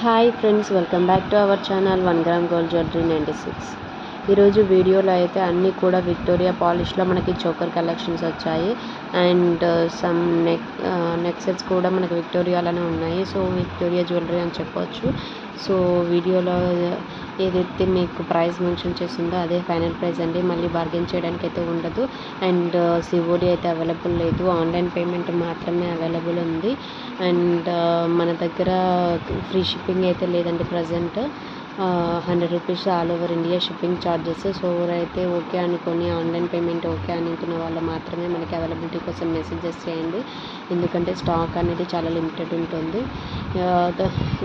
Hi friends, welcome back to our channel 1 gram gold jewellery 96. ఈరోజు వీడియోలో అయితే అన్నీ కూడా విక్టోరియా పాలిష్లో మనకి చోకర్ కలెక్షన్స్ వచ్చాయి. అండ్ సమ్ నెక్ సెట్స్ కూడా మనకి విక్టోరియాలోనే ఉన్నాయి. సో విక్టోరియా జ్యువెలరీ అని చెప్పొచ్చు. సో వీడియోలో ఏదైతే మీకు ప్రైస్ మెన్షన్ చేసిందో అదే ఫైనల్ ప్రైస్ అండి. మళ్ళీ బార్గెన్ చేయడానికి అయితే ఉండదు. అండ్ సిఓడి అయితే అవైలబుల్ లేదు, ఆన్లైన్ పేమెంట్ మాత్రమే అవైలబుల్ ఉంది. అండ్ మన దగ్గర ఫ్రీ షిప్పింగ్ అయితే లేదండి present. 100 rupees all over India shipping charges. So ఎవరైతే ఓకే అనుకొని ఆన్లైన్ పేమెంట్ ఓకే అనుకున్న వాళ్ళు మాత్రమే మనకి అవైలబిలిటీ కోసం మెసేజెస్ చేయండి, ఎందుకంటే స్టాక్ అనేది చాలా లిమిటెడ్ ఉంటుంది.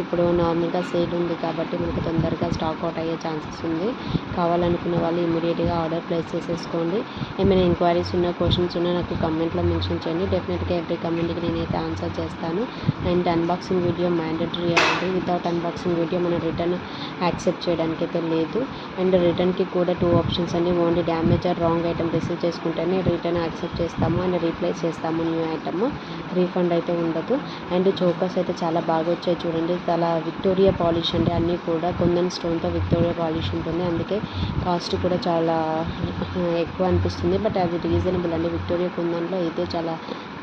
ఇప్పుడు నార్మల్గా సేల్ ఉంది కాబట్టి మనకు తొందరగా స్టాక్ అవుట్ అయ్యే ఛాన్సెస్ ఉంది. కావాలనుకున్న వాళ్ళు ఇమీడియట్గా ఆర్డర్ ప్లేస్ చేసేసుకోండి. ఏమైనా ఎంక్వైరీస్ ఉన్నా, క్వశ్చన్స్ ఉన్నా నాకు కమెంట్లో మెన్షన్ చేయండి. డెఫినెట్గా ఎవ్రీ కమెంట్కి నేనైతే ఆన్సర్ చేస్తాను. అండ్ అన్బాక్సింగ్ వీడియో మ్యాండేటరీ అండి. వితౌట్ అన్బాక్సింగ్ వీడియో మనం రిటర్న్ యాక్సెప్ట్ చేయడానికి అయితే లేదు. అండ్ రిటర్న్కి కూడా 2 ఆప్షన్స్ అండి. Only damage are wrong item receive చేసుకుంటేనే రిటర్న్ యాక్సెప్ట్ చేస్తాము అండ్ రీప్లేస్ చేస్తాము న్యూ ఐటమ్. రీఫండ్ అయితే ఉండదు. అండ్ చోకర్స్ అయితే చాలా బాగా వచ్చాయి చూడండి. చాలా విక్టోరియా పాలిష్ అండి. అన్నీ కూడా కుందన్ స్టోన్తో విక్టోరియా పాలిష్ ఉంటుంది, అందుకే కాస్ట్ కూడా చాలా ఎక్కువ అనిపిస్తుంది. బట్ అది రీజనబుల్ అండి. విక్టోరియా కుందన్లో అయితే చాలా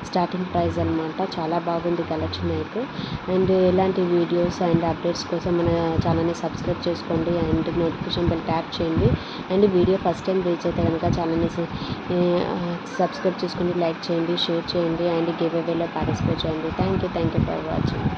స్టార్టింగ్ ప్రైస్ అనమాట. చాలా బాగుంది కలెక్షన్ అయితే. అండ్ ఇలాంటి వీడియోస్ అండ్ అప్డేట్స్ కోసం మన ఛానల్ని సబ్స్క్రైబ్ చేసుకోండి అండ్ నోటిఫికేషన్ బెల్ ట్యాప్ చేయండి. And video first time reach అయితే కనుక ఛానల్ని సబ్స్క్రైబ్ చేసుకోండి, లైక్ చేయండి, షేర్ చేయండి అండ్ గివ్ అవేలో పార్టిసిపేట్ చేయండి. Thank you for watching.